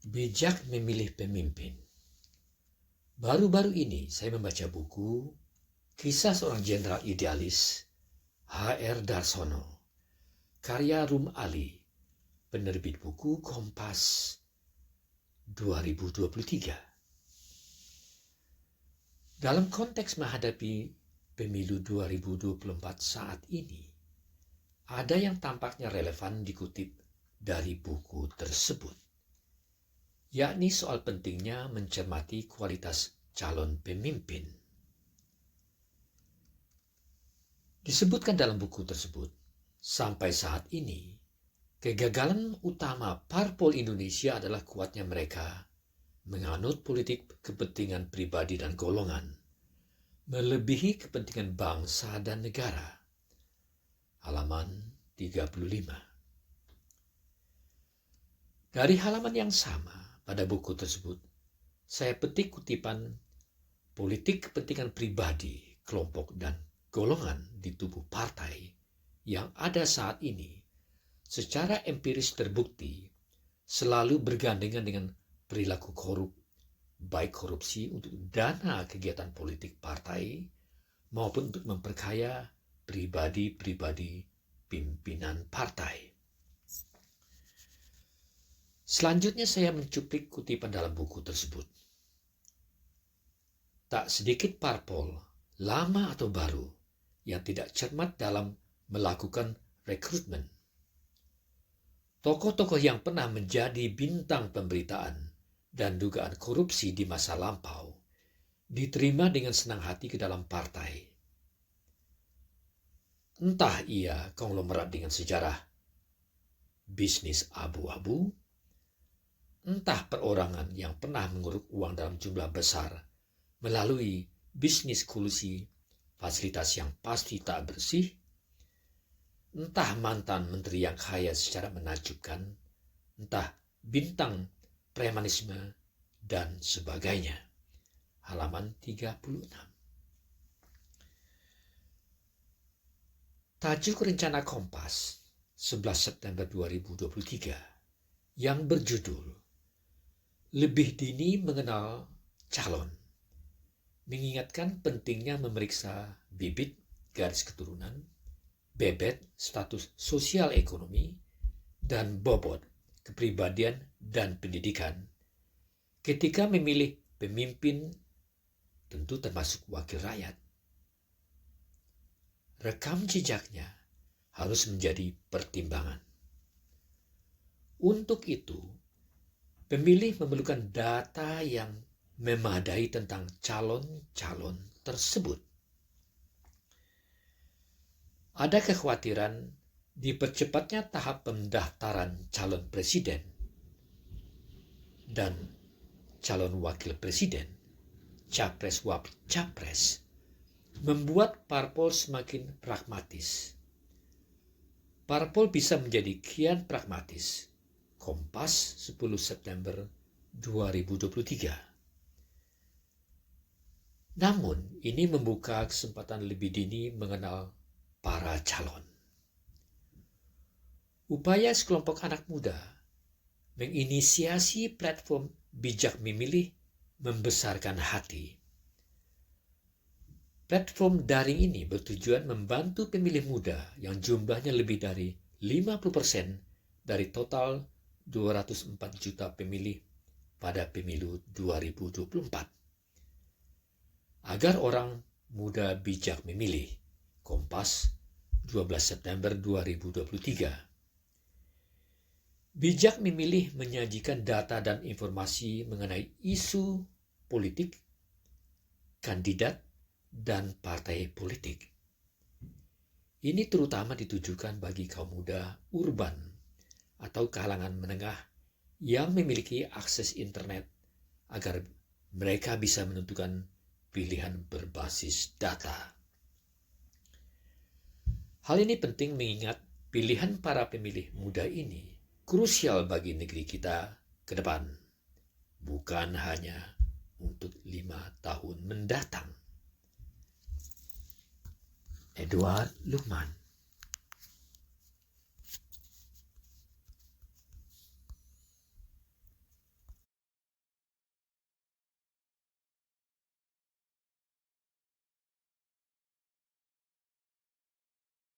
Bijak memilih pemimpin. Baru-baru ini saya membaca buku Kisah Seorang Jenderal Idealis, H.R. Darsono, karya Rum Ali, penerbit buku Kompas 2023. Dalam konteks menghadapi pemilu 2024 saat ini, ada yang tampaknya relevan dikutip dari buku tersebut, yakni soal pentingnya mencermati kualitas calon pemimpin. Disebutkan dalam buku tersebut, sampai saat ini, kegagalan utama parpol Indonesia adalah kuatnya mereka menganut politik kepentingan pribadi dan golongan, melebihi kepentingan bangsa dan negara. Halaman 35. Dari halaman yang sama pada buku tersebut, saya petik kutipan politik kepentingan pribadi, kelompok, dan golongan di tubuh partai yang ada saat ini secara empiris terbukti selalu bergandengan dengan perilaku korup, baik korupsi untuk dana kegiatan politik partai maupun untuk memperkaya pribadi-pribadi pimpinan partai. Selanjutnya saya mencuplik kutipan dalam buku tersebut. Tak sedikit parpol, lama atau baru, yang tidak cermat dalam melakukan rekrutmen. Tokoh-tokoh yang pernah menjadi bintang pemberitaan dan dugaan korupsi di masa lampau diterima dengan senang hati ke dalam partai. Entah ia konglomerat dengan sejarah bisnis abu-abu, entah perorangan yang pernah menguruk uang dalam jumlah besar melalui bisnis kolusi fasilitas yang pasti tak bersih, entah mantan menteri yang kaya secara menakjubkan, entah bintang premanisme, dan sebagainya. Halaman 36. Tajuk rencana Kompas 11 September 2023 yang berjudul Lebih Dini Mengenal Calon mengingatkan pentingnya memeriksa bibit garis keturunan, bebet status sosial ekonomi, dan bobot kepribadian dan pendidikan ketika memilih pemimpin, tentu termasuk wakil rakyat. Rekam jejaknya harus menjadi pertimbangan. Untuk itu, pemilih memerlukan data yang memadai tentang calon-calon tersebut. Ada kekhawatiran dipercepatnya tahap pendaftaran calon presiden dan calon wakil presiden, capres-wapres, membuat parpol semakin pragmatis. Parpol bisa menjadi kian pragmatis. Kompas 10 September 2023. Namun, ini membuka kesempatan lebih dini mengenal para calon. Upaya sekelompok anak muda menginisiasi platform bijak memilih membesarkan hati. Platform daring ini bertujuan membantu pemilih muda yang jumlahnya lebih dari 50% dari total 204 juta pemilih pada pemilu 2024. Agar orang muda bijak memilih. Kompas 12 September 2023. Bijak memilih menyajikan data dan informasi mengenai isu politik, kandidat, dan partai politik. Ini terutama ditujukan bagi kaum muda urban atau kalangan menengah yang memiliki akses internet agar mereka bisa menentukan pilihan berbasis data. Hal ini penting mengingat pilihan para pemilih muda ini krusial bagi negeri kita ke depan, bukan hanya untuk 5 tahun mendatang. Edward Lukman.